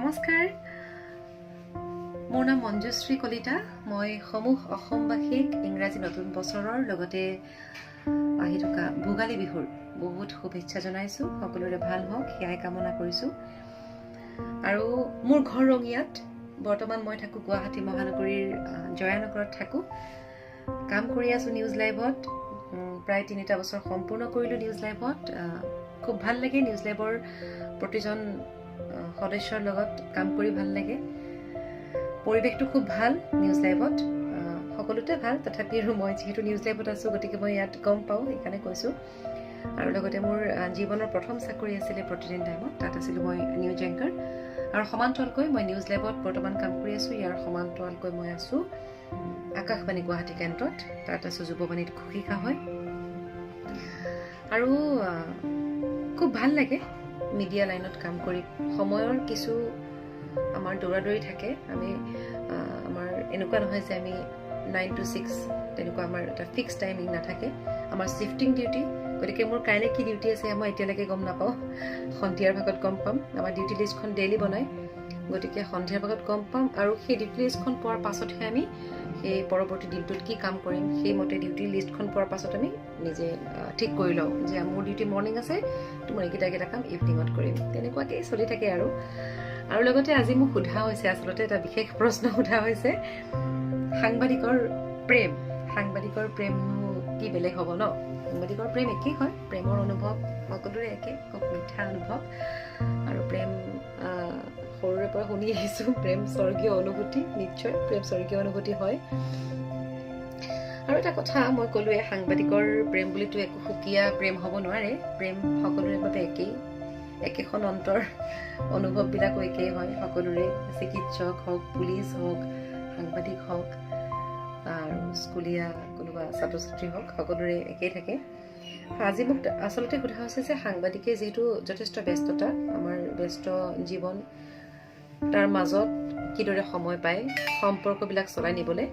নমস্কাৰ, মোৰ নাম মঞ্জুশ্ৰী কলিতা। মই সমূহ অসমবাসীক ইংৰাজী নতুন বছৰৰ লগতে আহি থকা ভোগালী বিহুৰ বহুত শুভেচ্ছা জনাইছোঁ। সকলোৰে ভাল হওক সেয়াই কামনা কৰিছোঁ। আৰু মোৰ ঘৰ ৰঙিয়াত, বৰ্তমান মই থাকোঁ গুৱাহাটী মহানগৰীৰ জয়ানগৰত থাকোঁ। কাম কৰি আছোঁ নিউজ লাইভত। প্ৰায় 3টা বছৰ সম্পূৰ্ণ কৰিলোঁ নিউজ লাইভত। খুব ভাল লাগে নিউজ লাইভৰ প্ৰতিজন সদস্যৰ লগত কাম কৰি ভাল লাগে। পৰিৱেশটো খুব ভাল নিউজ লাইভত, সকলোতে ভাল। তথাপি আৰু মই যিহেতু নিউজ লাইভত আছোঁ, গতিকে মই ইয়াত গম পাওঁ, সেইকাৰণে কৈছোঁ। আৰু লগতে মোৰ জীৱনৰ প্ৰথম চাকৰি আছিলে প্ৰতিদিন টাইমত, তাত আছিলোঁ মই নিউজ এংকাৰ। আৰু সমান্তৰালকৈ মই নিউজ লাইভত বৰ্তমান কাম কৰি আছোঁ। ইয়াৰ সমান্তৰালকৈ মই আছোঁ আকাশবাণী গুৱাহাটী কেন্দ্ৰত, তাত আছোঁ যুৱবাণীত ঘোষিকা হয়। আৰু খুব ভাল লাগে মিডিয়া লাইনত কাম কৰি। সময়ৰ কিছু আমাৰ দৌৰাদৌৰি থাকে। আমাৰ এনেকুৱা নহয় যে আমি 9 to 6 তেনেকুৱা আমাৰ এটা ফিক্স টাইমিং নাথাকে। আমাৰ শ্বিফটিং ডিউটি, গতিকে মোৰ কাইলৈ কি ডিউটি আছে মই এতিয়ালৈকে গম নাপাওঁ। সন্ধিয়াৰ ভাগত গম পাম। আমাৰ ডিউটি লিষ্টখন ডেইলি বনায়, গতিকে সন্ধিয়াৰ ভাগত গম পাম। আৰু সেই ডিউটি লিষ্টখন পোৱাৰ পাছতহে আমি সেই পৰৱৰ্তী দিনটোত কি কাম কৰিম, সেইমতে ডিউটি লিষ্টখন পোৱাৰ পাছত আমি নিজে ঠিক কৰি লওঁ যে মোৰ ডিউটি মৰ্ণিং আছে, তোমাৰ এইকেইটা কাম ইভিনিঙত কৰিম। তেনেকুৱাকেই চলি থাকে। আৰু লগতে আজি মোক সোধা হৈছে, আচলতে এটা বিশেষ প্ৰশ্ন সোধা হৈছে, সাংবাদিকৰ প্ৰেমনো কি বেলেগ হ'ব ন? সাংবাদিকৰ প্ৰেম একেই হয়। প্ৰেমৰ অনুভৱ সকলোৰে একে, খুব মিঠা অনুভৱ। আৰু প্ৰেম সৰুৰে পৰা শুনি আহিছোঁ, প্ৰেম স্বৰ্গীয় অনুভূতি। নিশ্চয় প্ৰেম স্বৰ্গীয় অনুভূতি হয়। আৰু এটা কথা মই ক'লোৱে, সাংবাদিকৰ প্ৰেম বুলিতো একো সুকীয়া প্ৰেম হ'ব নোৱাৰে। প্ৰেম সকলোৰে বাবে একেই, একেখন অন্তৰ, অনুভৱবিলাকো একেই হয় সকলোৰে। চিকিৎসক হওক, পুলিচ হওক, সাংবাদিক হওক, আৰু স্কুলীয়া কোনোবা ছাত্ৰ ছাত্ৰী হওক, সকলোৰে একেই থাকে। আজি মোক আচলতে সোধা হৈছে যে সাংবাদিকে যিহেতু যথেষ্ট ব্যস্ততা, আমাৰ ব্যস্ত জীৱন, তাৰ মাজত কিদৰে সময় পায় সম্পৰ্কবিলাক চলাই নিবলৈ,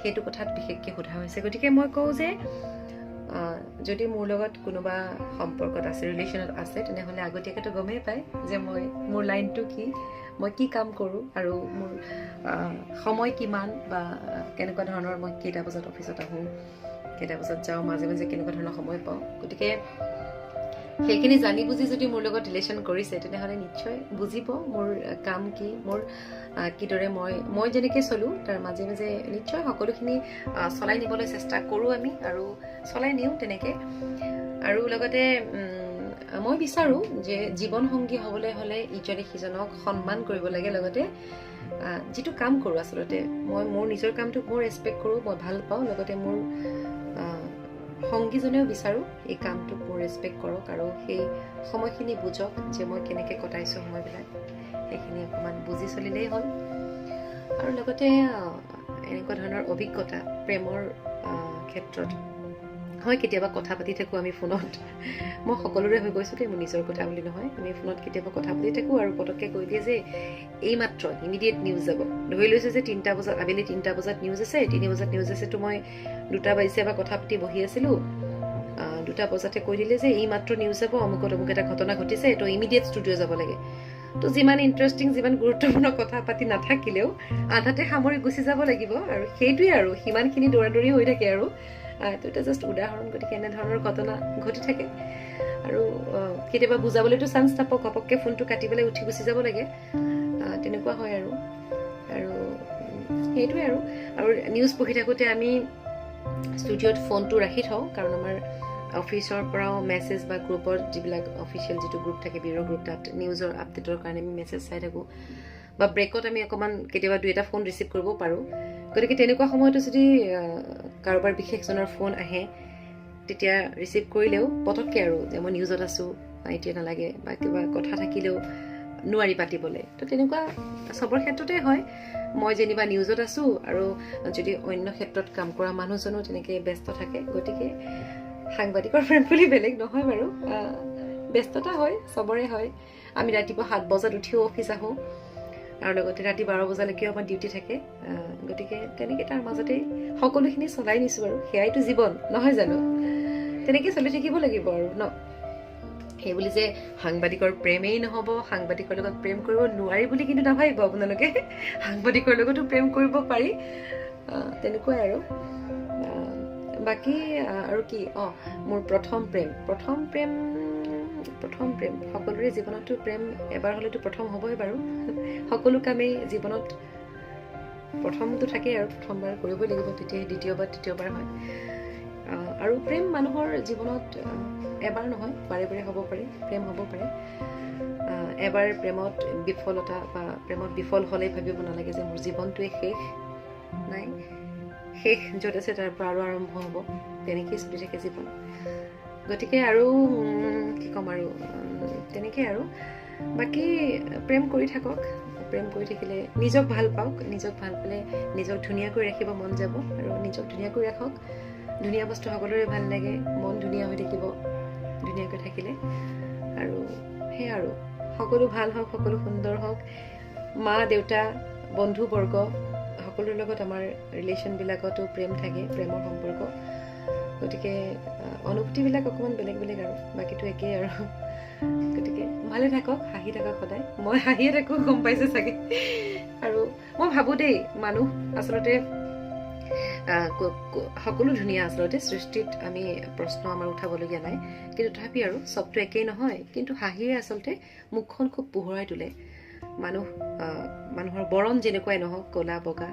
সেইটো কথাত বিশেষকৈ সোধা হৈছে। গতিকে মই কওঁ যে যদি মোৰ লগত কোনোবা সম্পৰ্কত আছে, ৰিলেশ্যনত আছে, তেনেহ'লে আগতীয়াকৈতো গমেই পায় যে মোৰ লাইনটো কি, মই কি কাম কৰোঁ, আৰু মোৰ সময় কিমান, বা কেনেকুৱা ধৰণৰ, মই কেইটা বজাত অফিচত আহোঁ, কেইটা বজাত যাওঁ, মাজে মাজে কেনেকুৱা ধৰণৰ সময় পাওঁ। গতিকে সেইখিনি জানি বুজি যদি মোৰ লগত ৰিলেশ্যন কৰিছে, তেনেহ'লে নিশ্চয় বুজিব মোৰ কাম কি, মোৰ কিদৰে মই যেনেকৈ চলোঁ, তাৰ মাজে মাজে নিশ্চয় সকলোখিনি চলাই নিবলৈ চেষ্টা কৰোঁ আমি, আৰু চলাই নিওঁ তেনেকৈ। আৰু লগতে মই বিচাৰোঁ যে জীৱন সংগী হ'বলৈ হ'লে ইজনে সিজনক সন্মান কৰিব লাগে। লগতে যিটো কাম কৰোঁ, আচলতে মই মোৰ নিজৰ কামটোক মই ৰেচপেক্ট কৰোঁ, মই ভাল পাওঁ। লগতে মোৰ সংগীজনেও বিচাৰোঁ এই কামটোক মোৰ ৰেচপেক্ট কৰক, আৰু সেই সময়খিনি বুজক যে মই কেনেকৈ কটাইছোঁ সময়বিলাক, সেইখিনি অকণমান বুজি চলিলেই হ'ল। আৰু লগতে এনেকুৱা ধৰণৰ অভিজ্ঞতা প্ৰেমৰ ক্ষেত্ৰত হয়, কেতিয়াবা কথা পাতি থাকোঁ আমি ফোনত। মই সকলোৰে হৈ গৈছোঁ দেই, মোৰ নিজৰ কথা বুলি নহয়। আমি ফোনত কেতিয়াবা কথা পাতি থাকোঁ, আৰু পটককৈ কৈ দিয়ে যে এইমাত্ৰ ইমিডিয়েট নিউজ যাব। ধৰি লৈছোঁ যে 3টা বজাত, আবেলি 3টা বজাত নিউজ আছে, 3 বজাত নিউজ আছে, তো মই 2টা বাজিছে বা কথা পাতি বহি আছিলোঁ, 2টা বজাতে কৈ দিলে যে এইমাত্ৰ নিউজ যাব, অমুক এটা ঘটনা ঘটিছে, তো ইমিডিয়েট ষ্টুডিঅ' যাব লাগে। তো যিমান ইণ্টাৰেষ্টিং, যিমান গুৰুত্বপূৰ্ণ কথা পাতি নাথাকিলেও আধাতে সামৰি গুচি যাব লাগিব। আৰু সেইটোৱে, আৰু সিমানখিনি দৌৰাদৌৰি হৈ থাকে। আৰু তো এটা জাষ্ট উদাহৰণ। গতিকে এনেধৰণৰ ঘটনা ঘটি থাকে। আৰু কেতিয়াবা বুজাবলৈতো চান্স নাপাওঁ, ঘপককৈ ফোনটো কাটি পেলাই উঠি গুচি যাব লাগে, তেনেকুৱা হয়। আৰু সেইটোৱে। আৰু নিউজ পঢ়ি থাকোঁতে আমি ষ্টুডিঅ'ত ফোনটো ৰাখি থওঁ, কাৰণ আমাৰ অফিচৰ পৰাও মেছেজ বা গ্ৰুপৰ যিবিলাক অফিচিয়েল যিটো গ্ৰুপ থাকে, ব্যুৰ' গ্ৰুপ, তাত নিউজৰ আপডেটৰ কাৰণে আমি মেছেজ চাই থাকোঁ, বা ব্ৰেকত আমি অকণমান কেতিয়াবা 2এটা ফোন ৰিচিভ কৰিব পাৰোঁ। গতিকে তেনেকুৱা সময়তো যদি কাৰোবাৰ বিশেষজনৰ ফোন আহে, তেতিয়া ৰিচিভ কৰিলেও পটককৈ আৰু যে মই নিউজত আছোঁ, এতিয়া নালাগে, বা কিবা কথা থাকিলেও নোৱাৰি পাতিবলৈ। তো তেনেকুৱা চবৰ ক্ষেত্ৰতে হয়। মই যেনিবা নিউজত আছোঁ, আৰু যদি অন্য ক্ষেত্ৰত কাম কৰা মানুহজনো তেনেকৈ ব্যস্ত থাকে। গতিকে সাংবাদিকৰ প্ৰেম বুলি বেলেগ নহয় বাৰু, ব্যস্ততা হয়, চবৰে হয়। আমি ৰাতিপুৱা 7 বজাত উঠিও অফিচ আহোঁ, আৰু লগতে ৰাতি 12 বজালৈকেও আমাৰ ডিউটি থাকে। গতিকে তেনেকৈ তাৰ মাজতেই সকলোখিনি চলাই নিছোঁ। আৰু সেয়াইতো জীৱন, নহয় জানো? তেনেকৈ চলি থাকিব লাগিব আৰু ন? সেইবুলি যে সাংবাদিকৰ প্ৰেমেই নহ'ব, সাংবাদিকৰ লগত প্ৰেম কৰিব নোৱাৰি বুলি কিন্তু নাভাবিব আপোনালোকে। সাংবাদিকৰ লগতো প্ৰেম কৰিব পাৰি, তেনেকুৱাই আৰু। বাকী আৰু কি, মোৰ প্ৰথম প্ৰেম সকলোৰে জীৱনতো প্ৰেম এবাৰ হ'লেতো প্ৰথম হ'বই বাৰু। সকলো কামেই জীৱনত প্ৰথমটো থাকেই আৰু প্ৰথমবাৰ কৰিবই লাগিব, তেতিয়াহে দ্বিতীয়বাৰ তৃতীয়বাৰ হয়। আৰু প্ৰেম মানুহৰ জীৱনত এবাৰ নহয়, বাৰে বাৰে হ'ব পাৰে, প্ৰেম হ'ব পাৰে। এবাৰ প্ৰেমত বিফলতা বা প্ৰেমত বিফল হ'লেই ভাবিব নালাগে যে মোৰ জীৱনটোৱে শেষ। নাই, শেষ য'ত আছে তাৰ পৰা আৰু আৰম্ভ হ'ব, তেনেকেই চলি থাকে জীৱন। গতিকে আৰু কি ক'ম আৰু, তেনেকেই আৰু। বাকী প্ৰেম কৰি থাকক, প্ৰেম কৰি থাকিলে নিজক ভাল পাওক, নিজক ভাল পালে নিজক ধুনীয়াকৈ ৰাখিব মন যাব, আৰু নিজক ধুনীয়াকৈ ৰাখক। ধুনীয়া বস্তু সকলোৰে ভাল লাগে, মন ধুনীয়া হৈ থাকিব ধুনীয়াকৈ থাকিলে। আৰু সেয়া আৰু, সকলো ভাল হওক, সকলো সুন্দৰ হওক। মা দেউতা বন্ধুবৰ্গ সকলোৰ লগত আমাৰ ৰিলেশ্যনবিলাকতো প্ৰেম থাকে, প্ৰেমৰ সম্পৰ্ক। গতিকে অনুভূতিবিলাক অকণমান বেলেগ বেলেগ আৰু, বাকীটো একেই আৰু। গতিকে ভালে থাকক, হাঁহি থাকক সদায়। মই হাঁহিয়ে থাকোঁ, গম পাইছে চাগে। আৰু মই ভাবোঁ দেই, মানুহ আচলতে সকলো ধুনীয়া আচলতে, সৃষ্টিত আমি প্ৰশ্ন আমাৰ উঠাবলগীয়া নাই, কিন্তু তথাপি আৰু চবটো একেই নহয়। কিন্তু হাঁহিয়ে আচলতে মুখখন খুব পোহৰাই তোলে। মানুহৰ বৰণ যেনেকুৱাই নহওক, ক'লা বগা,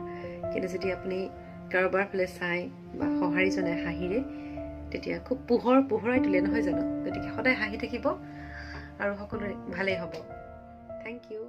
কিন্তু যদি আপুনি কাৰোবাৰ ফালে চাই বা সঁহাৰি জনাই হাঁহিৰে, তেতিয়া খুব পোহৰাই তোলে, নহয় জানো? গতিকে সদায় হাঁহি থাকিব আৰু সকলোৰে ভালেই হ'ব। Thank U.